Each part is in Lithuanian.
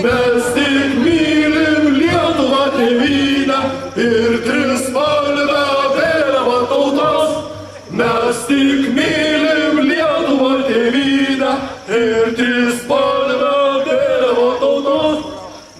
Mes tik mylim Lietuvą tėvynę ir trispalvę vėliavą tautos. Mes tik mylim Lietuvą tėvynę ir trispalvę vėliavą tautos.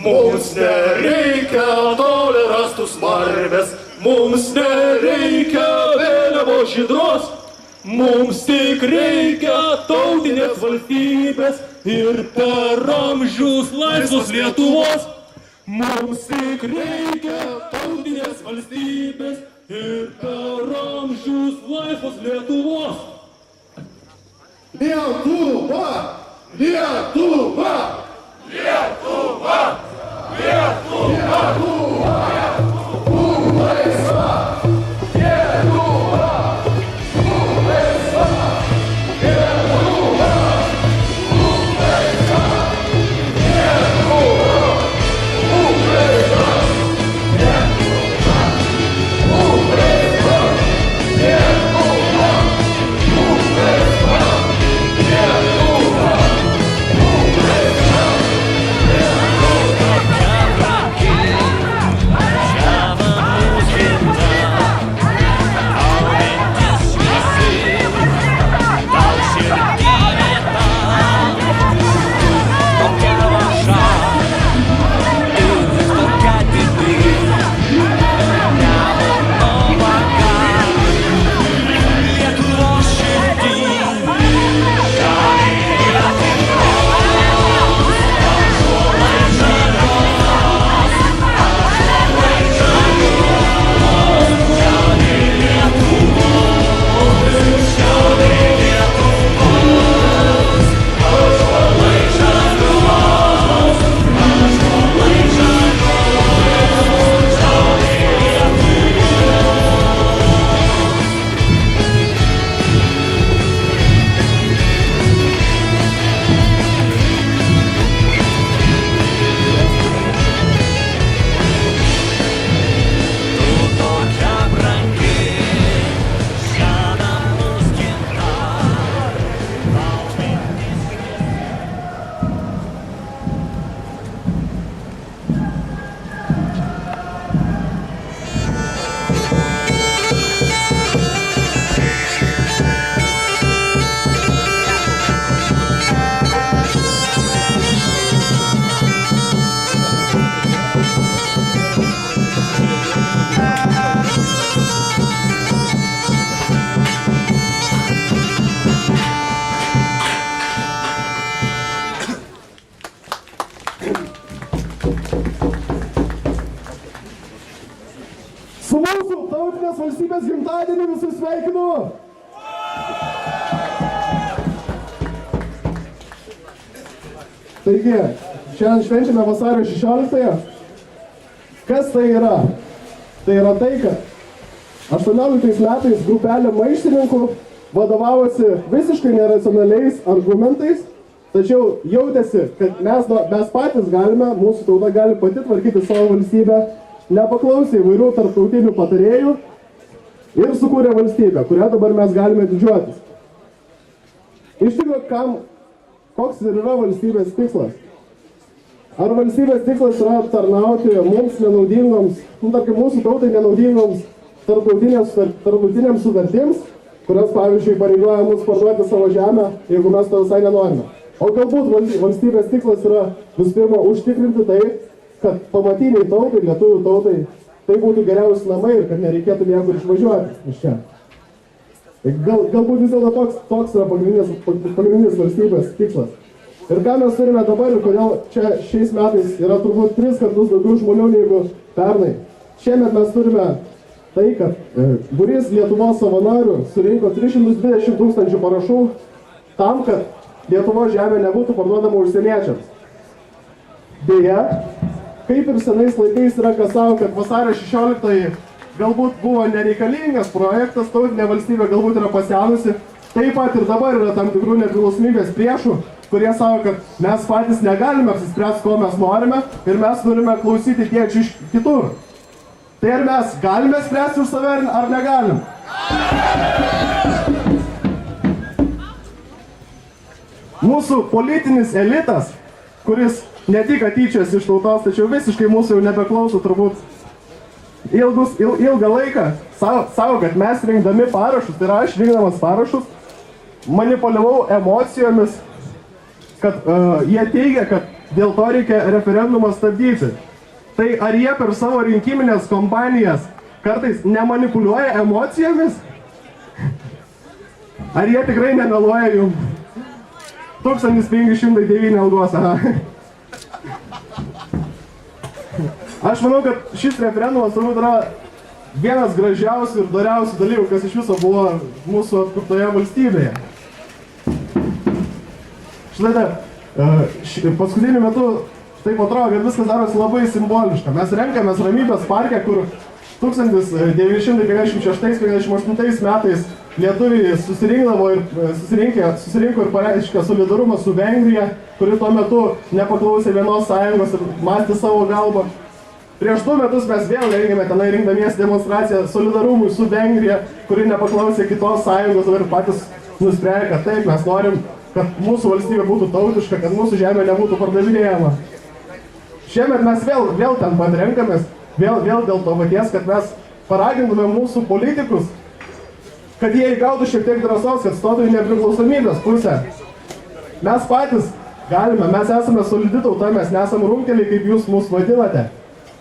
Mums nereikia toli rastų smarvės, mums nereikia vėliavos žydros. Mums tik reikia tautinės valstybės ir per amžius laisvos Lietuvos. Mums tik reikia tautinės valstybės ir per amžius laisvos Lietuvos. Lietuva! Lietuva! Lietuva! Lietuva! Laisva! Su mūsų tautinės valstybės gimtadieniu visus sveikinu! Taigi, šiandien švenčiame vasario 16-ąją. Kas tai yra? Tai yra tai, kad 18 metais grupelė maištininkų vadovavosi visiškai neracionaliais argumentais, tačiau jautėsi, kad mes patys galime, mūsų tauta gali pati tvarkyti savo valstybę, nepaklausė įvairių tarptautinių patarėjų ir sukūrė valstybę, kurią dabar mes galime didžiuotis. Iš tikrųjų, koks ir yra valstybės tikslas? Ar valstybės tikslas yra aptarnauti mums nenaudingoms, tarkim, mūsų tautai nenaudingoms tarptautinėms sutartims, kurios, pavyzdžiui, pareigoja mus parduoti savo žemę, jeigu mes to visai nenorime. O galbūt valstybės tikslas yra visų pirma užtikrinti tai, kad pamatiniai tautai, lietuvių tautai, tai būtų geriausi namai ir kad nereikėtų niekur išvažiuoti iš čia. Galbūt vis dėlto toks yra pagrindinis valstybės tikslas. Ir ką mes turime dabar ir kodėl čia šiais metais yra turbūt 3 kartus daugiau žmonių negu pernai. Šiemet mes turime tai, kad būrys Lietuvos savanorių surinko 320 000 parašų tam, kad Lietuvos žemė nebūtų parduodama užsieniečiams. Deja, kaip ir senais laikais yra, kas savo, kad vasario 16 galbūt buvo nereikalingas projektas, tautinė valstybė galbūt yra pasenusi, taip pat ir dabar yra tam tikrų nepriklausomybės priešų, kurie savo, kad mes patys negalime apsispręsti, ko mes norime ir mes turime klausyti tėčių iš kitur. Tai ar mes galime spręsti už save ar negalim? Mūsų politinis elitas, kuris ne tik tyčias iš tautos, tačiau visiškai mūsų jau nebeklauso turbūt ilgą laiką, savo, kad mes rinkdami parašus, tai yra aš rinkdamas parašus, manipuliavau emocijomis, kad jie teigia, kad dėl to reikia referendumą stabdyti. Tai ar jie per savo rinkiminės kompanijas kartais nemanipuliuoja emocijomis? Ar jie tikrai nemeluoja jums? 1509 algos, aha. Aš manau, kad šis referendumas turbūt yra vienas gražiausių ir doriausių dalykų, kas iš viso buvo mūsų atkurtoje valstybėje. Štai paskutiniu metu taip atrodo, kad viskas darosi labai simboliška. Mes renkamės Ramybės parke, kur 1956-1958 metais lietuviai susirinko ir pareiškė solidarumą su Vengrija, kuri tuo metu nepaklausė vienos sąjungos ir mąstė savo galvą. Prieš 2 metus mes vėl rengėme tenai rinkdamiesi demonstraciją solidarumui su Vengrija, kuri nepaklausė kitos sąjungos ir patys nusprendė, kad taip, mes norim, kad mūsų valstybė būtų tautiška, kad mūsų žemė nebūtų pardavinėjama. Šiemet mes vėl ten pat renkamės, vėl dėl to paties, kad mes paragintume mūsų politikus, kad jie įgautų šiek tiek drąsos, kad stotų į nepriklausomybės pusę. Mes patys galime, mes esame solidi tauta, mes nesame rumkeliai, kaip jūs mus vadinate.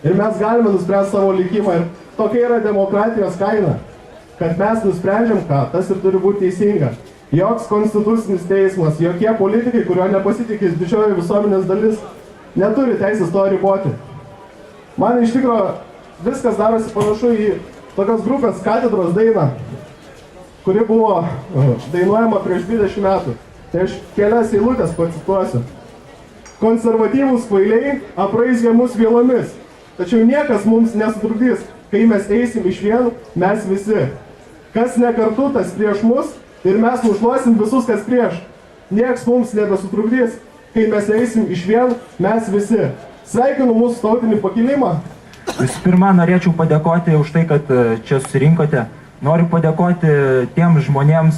Ir mes galime nuspręsti savo likimą. Ir tokia yra demokratijos kaina, kad mes nusprendžiam, ką tas ir turi būti teisinga. Joks konstitucinis teismas, jokie politikai, kurio nepasitikės didžioji visuomenės dalis, neturi teisės to riboti. Man iš tikrųjų viskas darosi panašu į tokios grupės Katedros dainą, kuri buvo dainuojama prieš 20 metų. Tai aš kelias eilutės pacituosiu. Konservatyvūs kvailiai apraizgė mus vielomis, tačiau niekas mums nesutrukdys, kai mes eisim išvien, mes visi. Kas ne kartu, tas prieš mus ir mes nušluosim visus, kas prieš. Niekas mums nebesutrukdys, kai mes eisim išvien, mes visi. Sveikinu mūsų tautinį pakilimą. Visų pirma, norėčiau padėkoti už tai, kad čia susirinkote. Noriu padėkoti tiems žmonėms,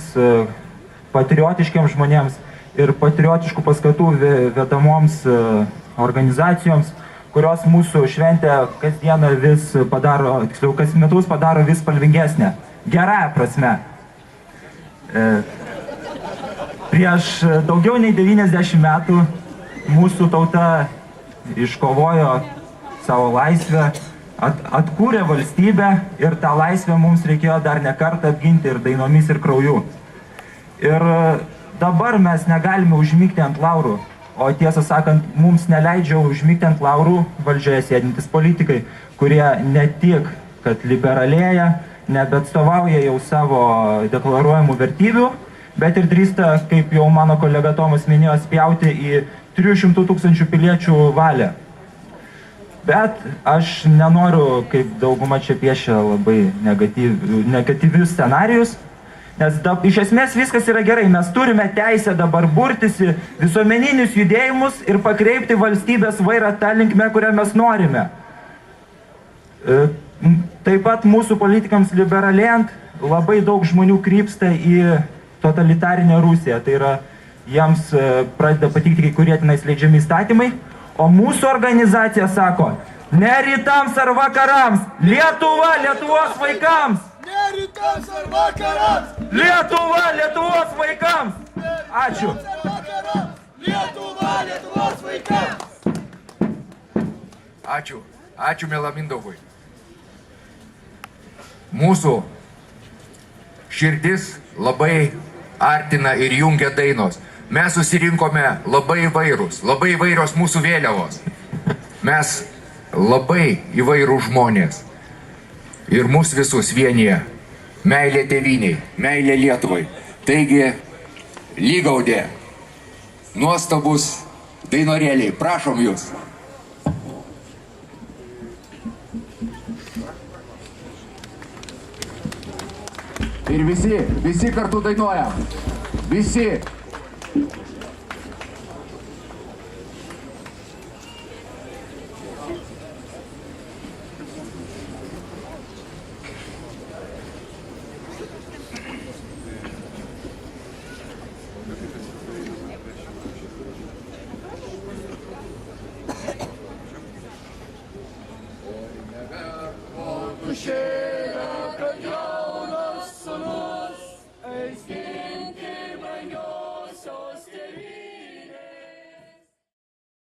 patriotiškiams žmonėms ir patriotiškų paskatų vedamoms organizacijoms, kurios mūsų šventę kasdieną vis padaro, tiksliau, kas metus padaro vis spalvingesnę. Gerąja prasme. Prieš daugiau nei 90 metų mūsų tauta iškovojo savo laisvę, atkūrė valstybę ir tą laisvę mums reikėjo dar ne kartą apginti ir dainomis ir krauju. Ir dabar mes negalime užmigti ant laurų, o tiesą sakant, mums neleidžia užmigti ant laurų valdžioje sėdintys politikai, kurie ne tik, kad liberalėja, nebeatstovauja jau savo deklaruojamų vertybių, bet ir drįsta, kaip jau mano kolega Tomas minėjo, spjauti į 300 000 piliečių valią. Bet aš nenoriu, kaip dauguma čia piešia, labai negatyvius scenarijus, nes iš esmės viskas yra gerai. Mes turime teisę dabar burtis į visuomeninius judėjimus ir pakreipti valstybės vairą tą linkmę, kurią mes norime. Taip pat mūsų politikams liberalėjant labai daug žmonių krypsta į totalitarinę Rusiją. Tai yra, jiems pradeda patikti kai kurie tenais leidžiami įstatymai. O mūsų organizacija sako, ne rytams ar vakarams, Lietuva Lietuvos vaikams! Ne rytams ar vakarams! Lietuva Lietuvos vaikams! Ačiū! Lietuva Lietuvos vaikams! Ačiū. Ačiū, miela Mindaugui. Mūsų širdis labai artina ir jungia dainos. Mes susirinkome labai įvairios mūsų vėliavos. Mes labai įvairūs žmonės. Ir mus visus vienyje meilė tėvyniai, meilė Lietuvai. Taigi, Lygaudė, nuostabus dainorėliai, prašom jūs. Ir visi kartu dainuojam. Visi. Tuščiai